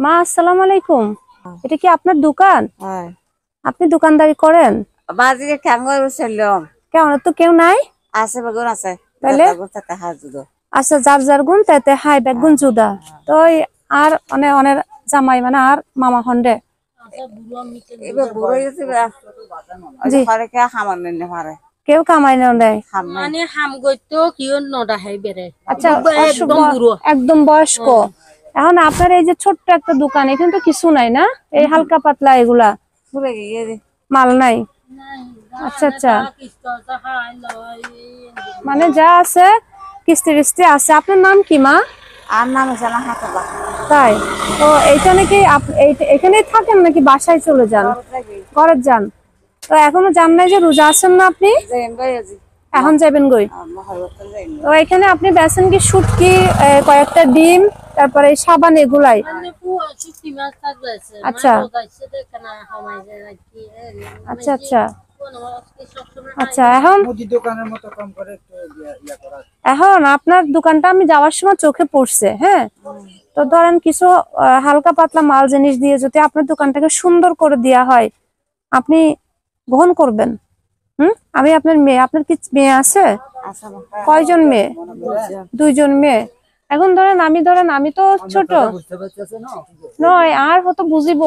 মা আসসালামু আলাইকুম। এটা কি আপনার দোকান? হ্যাঁ, আপনি দোকানদারি করেন? বাজিরে কেমন চললাম? কেন তো কেউ নাই? আছে বেগুন আছে, তাহলে আচ্ছা, যার যার গুণ তাতে হাই বেগুন জুদা তো আর মানে অনেক জামাই মানে আর মামা হন্ডে এবার বুড়ো গেছে জি কে খামান নিতে পারে কেউ কামাই নেই মানে হাম গইতো কিও নডা হাই বেরে। আচ্ছা একদম বুড়ো। একদম বয়স্ক। এখন আপনার এই যে ছোট্ট একটা দোকান, এখানে তো কিছু নাই না, এই হালকা পাতলা এগুলা পুরে গিয়ে মাল নাই। আচ্ছা আচ্ছা, মানে যা আছে কিস্তি কিস্তি আছে। আপনার নাম কি মা? আর নাম আছে না হাতে বা তাই তো এইখানে কি এখানেই থাকেন নাকি বাসায় চলে যান? ঘরে যান তো এখনো যান নাই যে রোজা আছেন না আপনি? এখন যাবেন গই। তো এখানে আপনি বেচেন কি শুটকি, কয়েকটা ডিম, তারপরে সাবান এগুলাই? আচ্ছা আচ্ছা আচ্ছা আচ্ছা। এখন আপনার দোকানটা আমি যাওয়ার সময় চোখে পড়ছে। হ্যাঁ, তো ধরেন কিছু হালকা পাতলা মাল জিনিস দিয়ে যদি আপনার দোকানটাকে সুন্দর করে দেওয়া হয়, আপনি গ্রহণ করবেন? আমি আপনার মেয়ে। আপনার কি মেয়ে আছে? কয়জন মেয়ে? দুইজন মেয়ে। এখন ধরেন আমি তো ছোট নয়, আর হয়তো বুঝিবো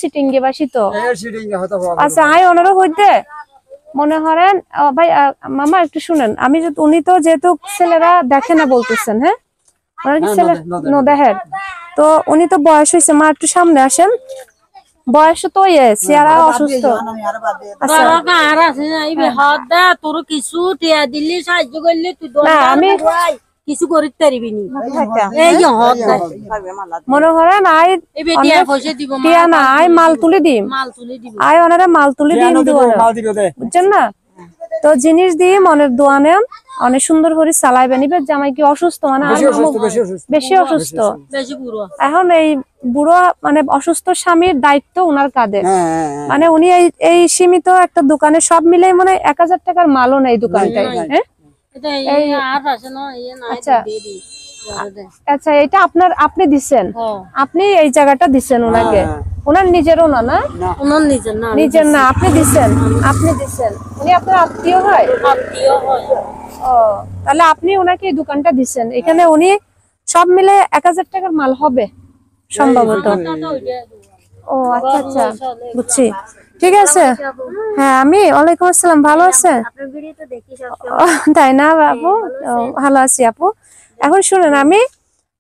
সিটিং গে বাসি তো। আচ্ছা, আয় ওনারও হইতে মনে করেন ভাই মামা একটু শুনেন, আমি উনি তো যেহেতু ছেলেরা দেখে না বলতেছেন, হ্যাঁ ওনার কি ছেলে দেখেন, তো উনি তো বয়স হয়েছে। মা একটু সামনে আসেন, বয়স তো চেহারা অসুস্থ। তোর কিছু টিয়া দিলি সাহায্য করলে তুই আমি কিছু করিতে পারবি নি। মনে করেন আয় টিয়া না, আয় মাল তুলে দিম, আয় ওনারা মাল তুলে দিম, বুঝছেন না? তো জিনিস দিয়ে মনের দোয়া নেন, অনেক সুন্দর করে চালাইবে নিবে। জামাই কি অসুস্থ? মানে বেশি অসুস্থ। এখন এই বুড়ো মানে অসুস্থ স্বামীর দায়িত্ব উনার কাঁধে। মানে উনি এই সীমিত একটা দোকানে সব মিলে মানে 1000 টাকার মালও নেই দোকানটায়। হ্যাঁ আচ্ছা আচ্ছা, এটা আপনি দিচ্ছেন? আপনি এই জায়গাটা দিচ্ছেন ওনাকে? ওনার নিজেরও না? না নিজের না, আপনি দিচ্ছেন। উনি আপনার আত্মীয় হয়? ও, তাহলে আপনি ওনাকে এই দোকানটা দিচ্ছেন। এখানে উনি সব মিলে 1000 টাকার মাল হবে সম্ভবত। ও আচ্ছা আচ্ছা, বুঝছি। ঠিক আছে। হ্যাঁ আমি ওয়ালাইকুম আসসালাম। ভালো আছেন? তাই না বাবু? ভালো আছি আপু। এখন শুনেন,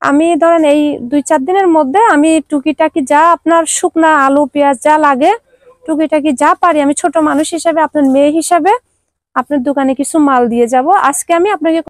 আমি ধরেন এই 2-4 দিনের মধ্যে আমি টুকিটাকি যা আপনার শুকনা আলু পেঁয়াজ যা লাগে টুকিটাকি যা পারি, আমি ছোট মানুষ হিসাবে আপনার মেয়ে হিসাবে আপনার দোকানে কিছু মাল দিয়ে যাব। আজকে আমি আপনাকে